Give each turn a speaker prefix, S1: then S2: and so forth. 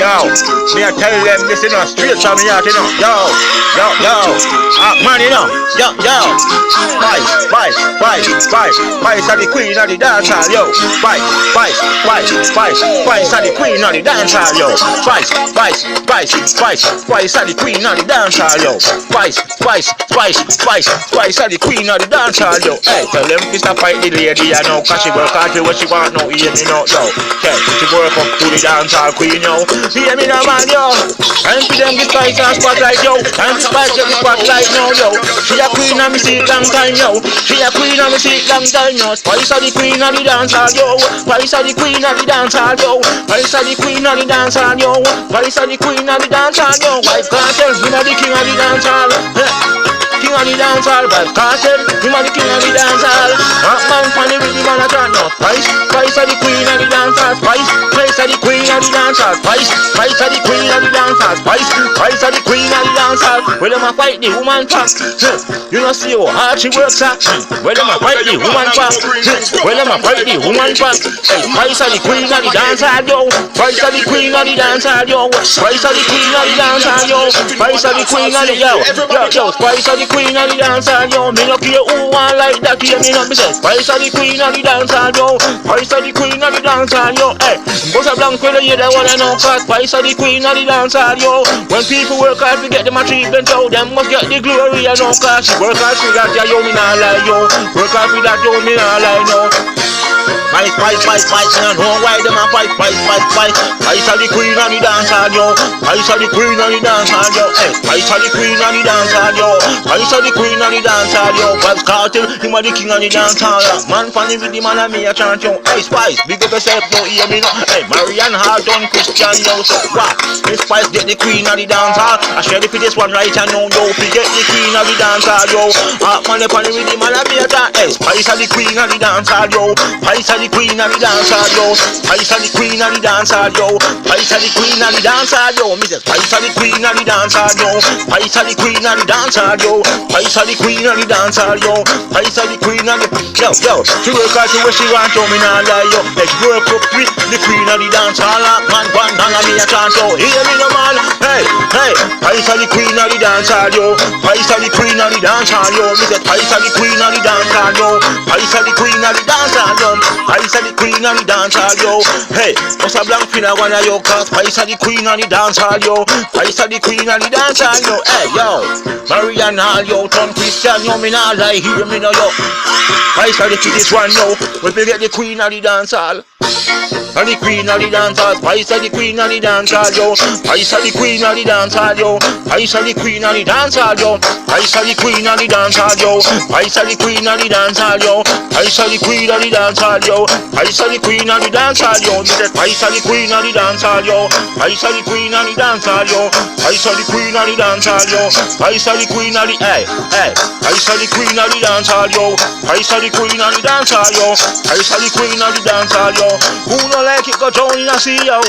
S1: Yo, me I tell them this, you know, straight from me out, you know. Yo, man, you know. Yo, Spice are the queen of the dance hall, yo. Spice are the queen of the dance hall, yo. Spice are the queen of the dance hall, yo. Spice are the queen of the dance hall, yo. Hey, tell them Mr. Fight the lady, I know, cause she work hard to what she want, no, hear me now, yo. Okay, she work up to the dance hall queen, yo. Hear me now, man, yo. And to them get Spice and spotlight, yo. And Spice get the spotlight now, yo. She a queen of me see long time, yo. She a queen of me see long time, yo. Spice are the queen of the dance hall, yo. Spice are the queen of the dance hall, yo. Spice are the queen of the dance hall, yo. Spice are the queen of the dance hall, yo. Wife Cartel, him a the king of the dance hall. King of the dance hall, Wife Cartel, him a the king of the dance hall. Man, funny with the man a chat now. Spice are the queen of the dance hall. Spice are the queen of the dance hall. Spice are the queen of the dance hall. Spice are the queen of the dance hall. Well, them a fight the woman pack. You know see how hard she works at. Well, them a fight the woman pack. Well, them a fight the woman pack. Spice are the queen of the dance hall, yo. Spice are the queen of the dance hall, yo. Spice are the queen of the dance hall, yo. Spice are the queen of the yo. Spice are the queen of the dance hall, yo. Me no care who want like that, hear me no me say. Spice are the queen of the dance hall, yo. Spice are the queen of the dance hall, yo. Hey, boss a blank with the year they wanna know, cause Spice are the queen of the dance hall, yo. When people work hard to get them a treatment, yo, them must get the glory, you know, cause she work hard for that, yo, me nah lie, yo. Work hard for that, yo, me nah lie, no. Spice, you know why them a fight. Spice are the queen of the dance hall, yo. Spice are the queen of the dance hall, yo. Hey, Spice are the queen of the dance hall, yo. Spice are the queen of the dance hall, yo. Wife Cartel, him a the king of the dance hall. Man funny with the man and me a chant, yo. Hey, Spice, big up yourself, no hear me no. Hey, Marianne Hardon, Christian, yo. So what? Hey, Spice get the queen of the dance hall. I share it for this one right and now, yo. Forget the queen of the dance hall, yo. Man funny with the man and me a chant. Hey, Spice are the queen of the dance hall, yo. Spice are the queen of the dance hall, yo. Spice are the queen of the dance hall, yo. Spice are the queen of the dance hall, yo. Me say Spice are the queen of the dance hall, yo. Spice are the queen of the dance hall, yo. Spice are the queen of the dance hall, yo. Spice are the queen of the yo. She work hard to what she want, yo. Me nah lie, yo. Let's work up with the queen of the dance hall. Man, one down and me a chant, yo. Hear me no man. Hey. Spice are the queen of the dance hall, yo. Spice are the queen of the dance hall, yo. Me say Spice are the queen of the dance hall, yo. Spice are the queen of the dance hall, yo. Spice are the queen of the dance hall, yo. Hey, what's a blank finna one of your cause Spice are the queen of the dance hall, yo. Spice are the queen of the dance hall, yo. Hey, yo. Marianne Hall, yo. Tom Christian, yo. Me nah lie, hear me no, yo. Spice are the fittest one, yo. We get the queen of the dance hall. And the queen of the dance hall, Spice are the queen of the dance hall, yo. Spice are the queen of the dance hall, yo. Spice are the queen of the dance hall, yo. Spice are the queen of the dance hall, yo. Spice are the queen of the dance hall, yo. Spice are the queen of the dance hall, yo. Spice are the queen of the dance hall, yo. Spice are the queen of the dance hall, yo. Spice are the queen of the dance hall, yo. Spice are the queen of the dance hall, yo. Spice are the queen of the Spice are the queen of the dance hall, yo. Spice are the queen of the dance hall, yo. Spice are the queen of the dance hall, yo. Who no like it, go join in and see, yo.